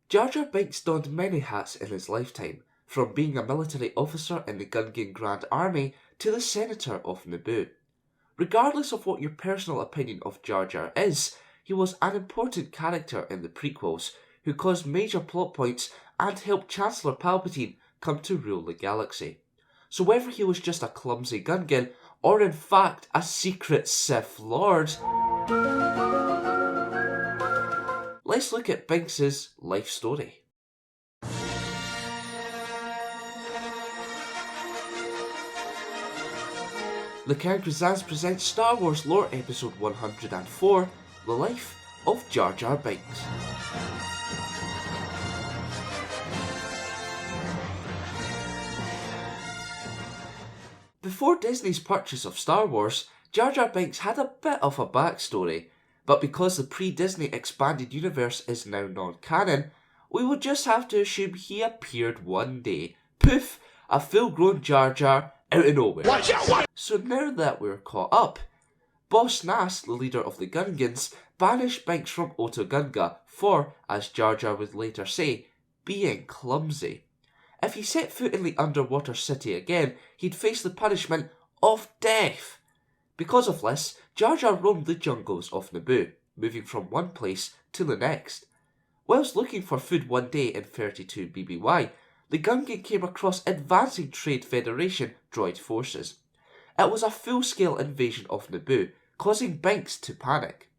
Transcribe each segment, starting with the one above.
Jar Jar Binks donned many hats in his lifetime, from being a military officer in the Gungan Grand Army to the Senator of Naboo. Regardless of what your personal opinion of Jar Jar is, he was an important character in the prequels who caused major plot points and helped Chancellor Palpatine come to rule the galaxy. So whether he was just a clumsy Gungan or in fact a secret Sith Lord, let's look at Binks' life story. Gungan Grand presents Star Wars Lore Episode 104, The Life of Jar Jar Binks. Before Disney's purchase of Star Wars, Jar Jar Binks had a bit of a backstory, but because the pre-Disney expanded universe is now non-canon, we will just have to assume he appeared one day. Poof! A full-grown Jar Jar out of nowhere. Watch out! So now that we're caught up, Boss Nass, the leader of the Gungans, banished Binks from Otoh Gunga for, as Jar Jar would later say, being clumsy. If he set foot in the underwater city again, he'd face the punishment of death. Because of this, Jar Jar roamed the jungles of Naboo, moving from one place to the next. Whilst looking for food one day in 32 BBY, the Gungan came across advancing Trade Federation droid forces. It was a full-scale invasion of Naboo, causing Binks to panic.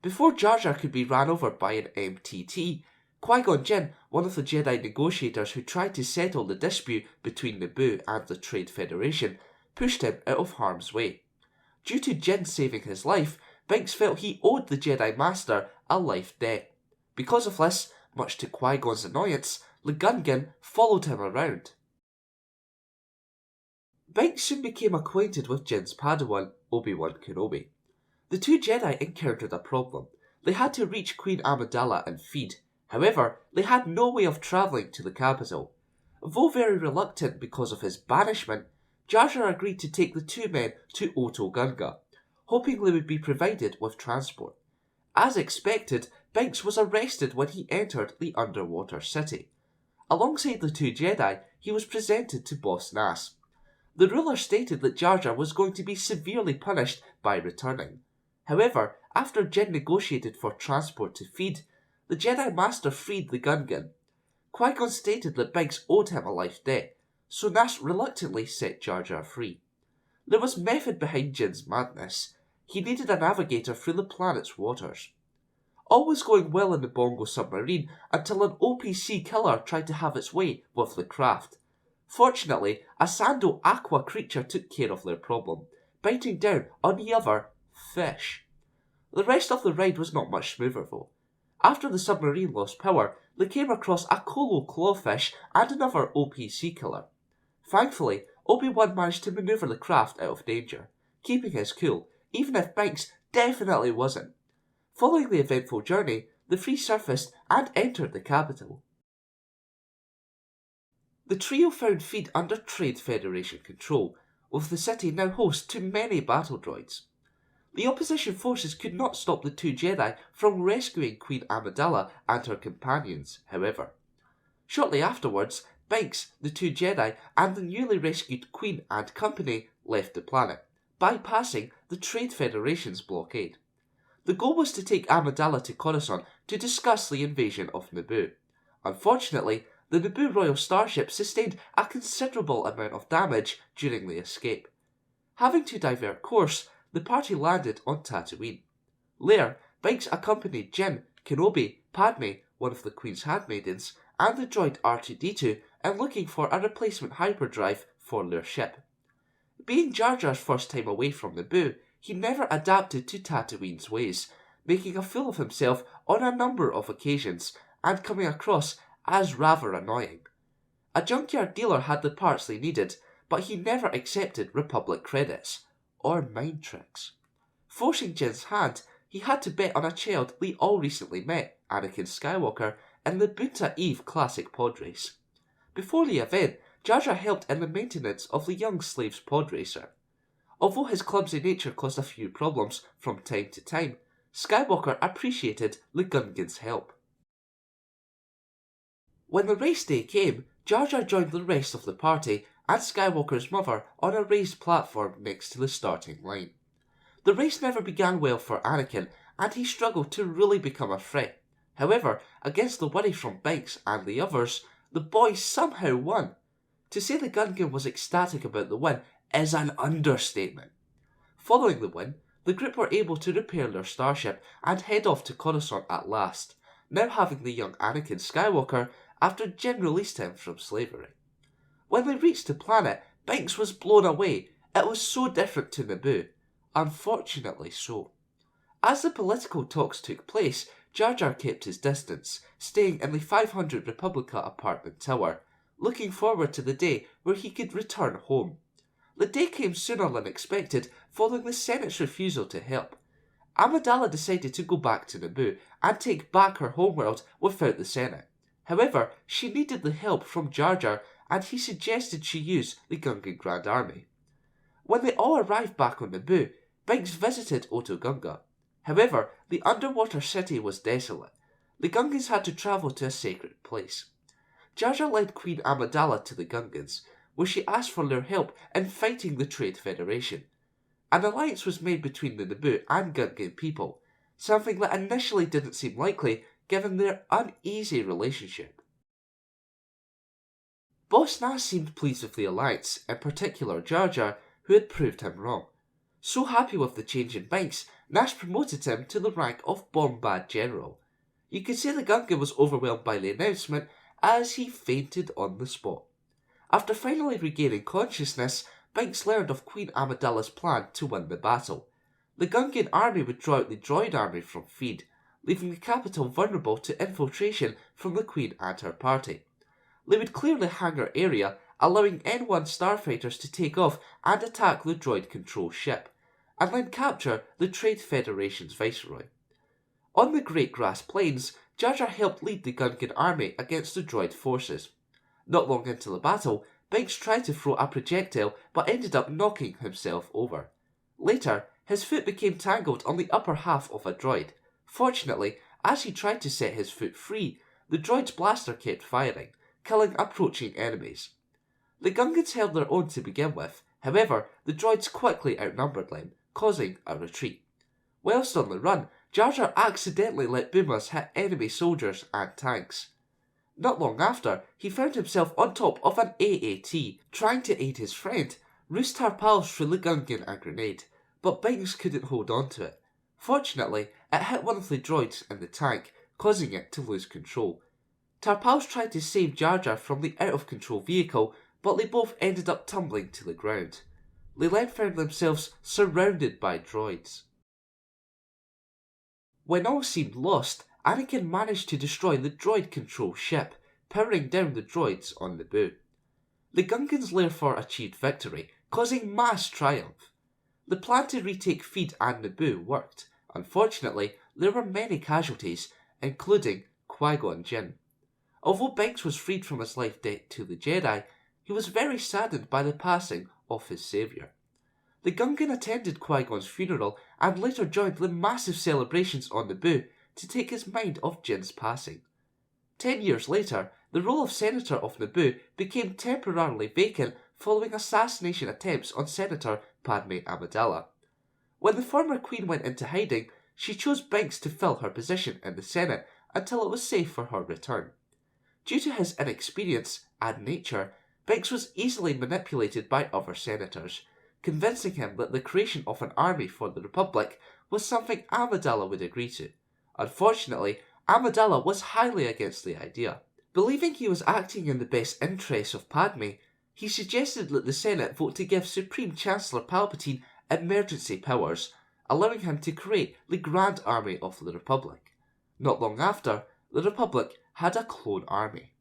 Before Jar Jar could be ran over by an MTT, Qui-gon Jinn, one of the Jedi negotiators who tried to settle the dispute between Naboo and the Trade Federation, pushed him out of harm's way. Due to Jinn saving his life, Binks felt he owed the Jedi Master a life debt. Because of this, much to Qui-Gon's annoyance, the Gungan followed him around. Binks soon became acquainted with Jinn's Padawan, Obi-Wan Kenobi. The two Jedi encountered a problem. They had to reach Queen Amidala and feed. However, they had no way of travelling to the capital. Though very reluctant because of his banishment, Jar Jar agreed to take the two men to Otoh Gunga, hoping they would be provided with transport. As expected, Binks was arrested when he entered the underwater city. Alongside the two Jedi, he was presented to Boss Nass. The ruler stated that Jar Jar was going to be severely punished by returning. However, after Jinn negotiated for transport to feed, the Jedi Master freed the Gungan. Qui-Gon stated that Binks owed him a life debt, so Nass reluctantly set Jar Jar free. There was method behind Jinn's madness. He needed a navigator through the planet's waters. All was going well in the Bongo submarine until an OPC killer tried to have its way with the craft. Fortunately, a Sando aqua creature took care of their problem, biting down on the other fish. The rest of the ride was not much smoother though. After the submarine lost power, they came across a Colo clawfish and another OPC killer. Thankfully, Obi-Wan managed to maneuver the craft out of danger, keeping his cool, even if Binks definitely wasn't. Following the eventful journey, the three surfaced and entered the capital. The trio found feed under Trade Federation control, with the city now host to many battle droids. The opposition forces could not stop the two Jedi from rescuing Queen Amidala and her companions, however. Shortly afterwards, Binks, the two Jedi, and the newly rescued Queen and company left the planet, bypassing the Trade Federation's blockade. The goal was to take Amidala to Coruscant to discuss the invasion of Naboo. Unfortunately, the Naboo Royal Starship sustained a considerable amount of damage during the escape. Having to divert course, the party landed on Tatooine. There, Binks accompanied Jinn, Kenobi, Padme, one of the Queen's handmaidens, and the droid R2-D2 in looking for a replacement hyperdrive for their ship. Being Jar Jar's first time away from Naboo, he never adapted to Tatooine's ways, making a fool of himself on a number of occasions and coming across as rather annoying. A junkyard dealer had the parts they needed, but he never accepted Republic credits or mind tricks. Forcing Jinn's hand, he had to bet on a child they all recently met, Anakin Skywalker, in the Boonta Eve Classic pod race. Before the event, Jar Jar helped in the maintenance of the young slave's pod racer. Although his clumsy nature caused a few problems from time to time, Skywalker appreciated the Gungan's help. When the race day came, Jar Jar joined the rest of the party and Skywalker's mother on a raised platform next to the starting line. The race never began well for Anakin, and he struggled to really become a threat. However, against the worry from Binks and the others, the boy somehow won. To say the Gungan was ecstatic about the win is an understatement. Following the win, the group were able to repair their starship and head off to Coruscant at last, now having the young Anakin Skywalker after Jin released him from slavery. When they reached the planet, Binks was blown away. It was so different to Naboo. Unfortunately so. As the political talks took place, Jar Jar kept his distance, staying in the 500 Republica apartment tower, looking forward to the day where he could return home. The day came sooner than expected, following the Senate's refusal to help. Amidala decided to go back to Naboo and take back her homeworld without the Senate. However, she needed the help from Jar Jar, and he suggested she use the Gungan Grand Army. When they all arrived back on Naboo, Binks visited Oto Gunga. However, the underwater city was desolate. The Gungans had to travel to a sacred place. Jar Jar led Queen Amidala to the Gungans, where she asked for their help in fighting the Trade Federation. An alliance was made between the Naboo and Gungan people, something that initially didn't seem likely given their uneasy relationship. Boss Nass seemed pleased with the alliance, in particular Jar Jar, who had proved him wrong. So happy with the change in Binks, Nash promoted him to the rank of Bombad General. You could say the Gungan was overwhelmed by the announcement as he fainted on the spot. After finally regaining consciousness, Binks learned of Queen Amidala's plan to win the battle. The Gungan army would draw out the droid army from Feed, leaving the capital vulnerable to infiltration from the Queen and her party. They would clear the hangar area, allowing N1 starfighters to take off and attack the droid control ship, and then capture the Trade Federation's viceroy. On the Great Grass Plains, Jar Jar helped lead the Gungan army against the droid forces. Not long into the battle, Binks tried to throw a projectile but ended up knocking himself over. Later, his foot became tangled on the upper half of a droid. Fortunately, as he tried to set his foot free, the droid's blaster kept firing, killing approaching enemies. The Gungans held their own to begin with, however, the droids quickly outnumbered them, causing a retreat. Whilst on the run, Jar Jar accidentally let boomers hit enemy soldiers and tanks. Not long after, he found himself on top of an AAT, trying to aid his friend. Roose Tarpals threw the Gungan a grenade, but Binks couldn't hold on to it. Fortunately, it hit one of the droids in the tank, causing it to lose control. Tarpals tried to save Jar Jar from the out-of-control vehicle, but they both ended up tumbling to the ground. They then found themselves surrounded by droids. When all seemed lost, Anakin managed to destroy the droid control ship, powering down the droids on Naboo. The Gungans therefore achieved victory, causing mass triumph. The plan to retake Feed and Naboo worked. Unfortunately, there were many casualties, including Qui-gon Jinn. Although Binks was freed from his life debt to the Jedi, he was very saddened by the passing of his saviour. The Gungan attended Qui-gon's funeral and later joined the massive celebrations on Naboo to take his mind off Jinn's passing. 10 years later, the role of Senator of Naboo became temporarily vacant following assassination attempts on Senator Padme Amidala. When the former Queen went into hiding, she chose Binks to fill her position in the Senate until it was safe for her return. Due to his inexperience and nature, Binks was easily manipulated by other senators, convincing him that the creation of an army for the Republic was something Amidala would agree to. Unfortunately, Amidala was highly against the idea. Believing he was acting in the best interests of Padme, he suggested that the Senate vote to give Supreme Chancellor Palpatine emergency powers, allowing him to create the Grand Army of the Republic. Not long after, the Republic had a clone army.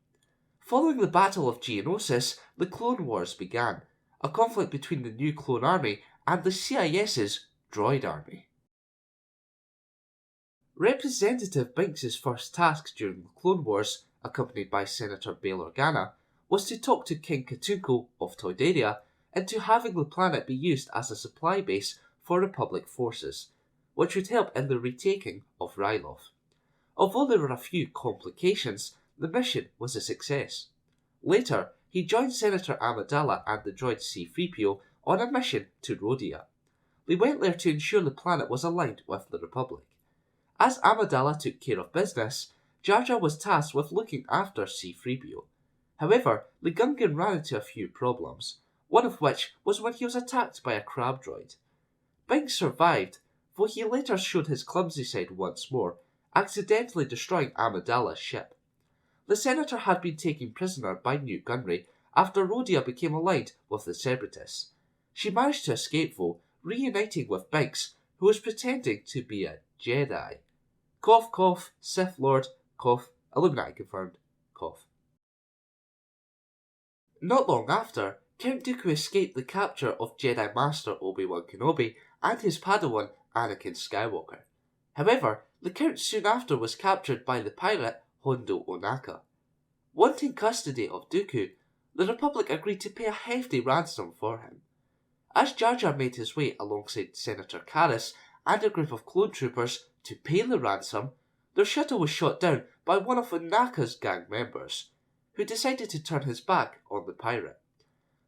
Following the Battle of Geonosis, the Clone Wars began, a conflict between the new clone army and the CIS's droid army. Representative Binks' first task during the Clone Wars, accompanied by Senator Bail Organa, was to talk to King Katunko of Toydaria into having the planet be used as a supply base for Republic forces, which would help in the retaking of Ryloth. Although there were a few complications, the mission was a success. Later, he joined Senator Amidala and the droid C-3PO on a mission to Rhodia. They went there to ensure the planet was aligned with the Republic. As Amidala took care of business, Jar Jar was tasked with looking after C-3PO. However, the Gungan ran into a few problems, one of which was when he was attacked by a crab droid. Binks survived, though he later showed his clumsy side once more, accidentally destroying Amidala's ship. The Senator had been taken prisoner by Newt Gunray after Rhodia became aligned with the Separatists. She managed to escape though, reuniting with Binks, who was pretending to be a Jedi. Cough cough, Sith Lord, cough, Illuminati confirmed, cough. Not long after, Count Dooku escaped the capture of Jedi Master Obi-Wan Kenobi and his Padawan Anakin Skywalker. However, the Count soon after was captured by the pirate Hondo Onaka. Wanting custody of Dooku, the Republic agreed to pay a hefty ransom for him. As Jar Jar made his way alongside Senator Karras and a group of clone troopers to pay the ransom, their shuttle was shot down by one of Onaka's gang members, who decided to turn his back on the pirate.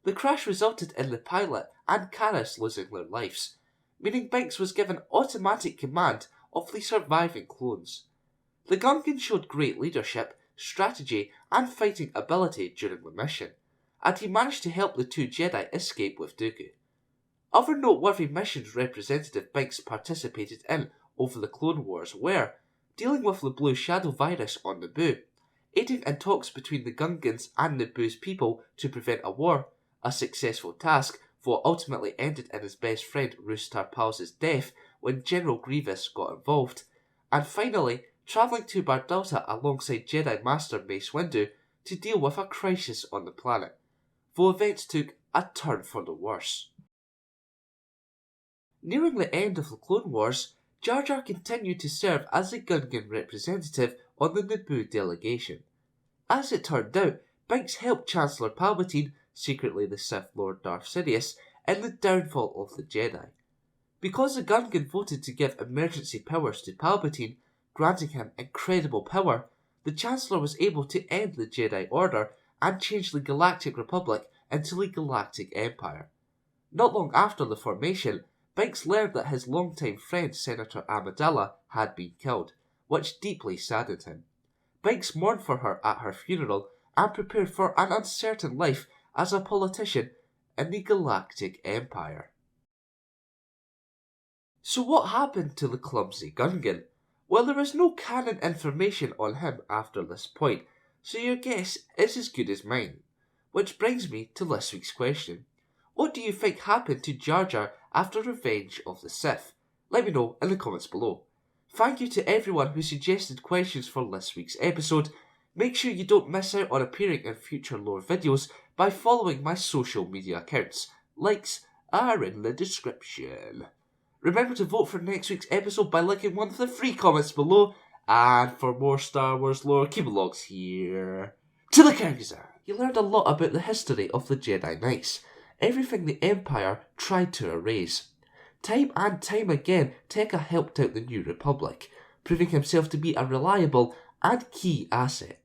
The crash resulted in the pilot and Karras losing their lives, meaning Binks was given automatic command of the surviving clones. The Gungan showed great leadership, strategy, and fighting ability during the mission, and he managed to help the two Jedi escape with Dooku. Other noteworthy missions Representative Binks participated in over the Clone Wars were dealing with the Blue Shadow virus on Naboo, aiding in talks between the Gungans and Naboo's people to prevent a war, a successful task though ultimately ended in his best friend Roose Tarpal's death when General Grievous got involved, and finally travelling to Bardalta alongside Jedi Master Mace Windu to deal with a crisis on the planet, though events took a turn for the worse. Nearing the end of the Clone Wars, Jar Jar continued to serve as the Gungan representative on the Naboo delegation. As it turned out, Binks helped Chancellor Palpatine, secretly the Sith Lord Darth Sidious, in the downfall of the Jedi. Because the Gungan voted to give emergency powers to Palpatine, granting him incredible power, the Chancellor was able to end the Jedi Order and change the Galactic Republic into the Galactic Empire. Not long after the formation, Binks learned that his longtime friend Senator Amidala had been killed, which deeply saddened him. Binks mourned for her at her funeral and prepared for an uncertain life as a politician in the Galactic Empire. So what happened to the clumsy Gungan? Well, there is no canon information on him after this point, so your guess is as good as mine. Which brings me to this week's question. What do you think happened to Jar Jar after Revenge of the Sith? Let me know in the comments below. Thank you to everyone who suggested questions for this week's episode. Make sure you don't miss out on appearing in future lore videos by following my social media accounts. Links are in the description. Remember to vote for next week's episode by liking one of the free comments below. And for more Star Wars lore, keep it locked here to the Kyrgyzstan. You learned a lot about the history of the Jedi Knights. Everything the Empire tried to erase. Time and time again, Tekka helped out the New Republic, proving himself to be a reliable and key asset.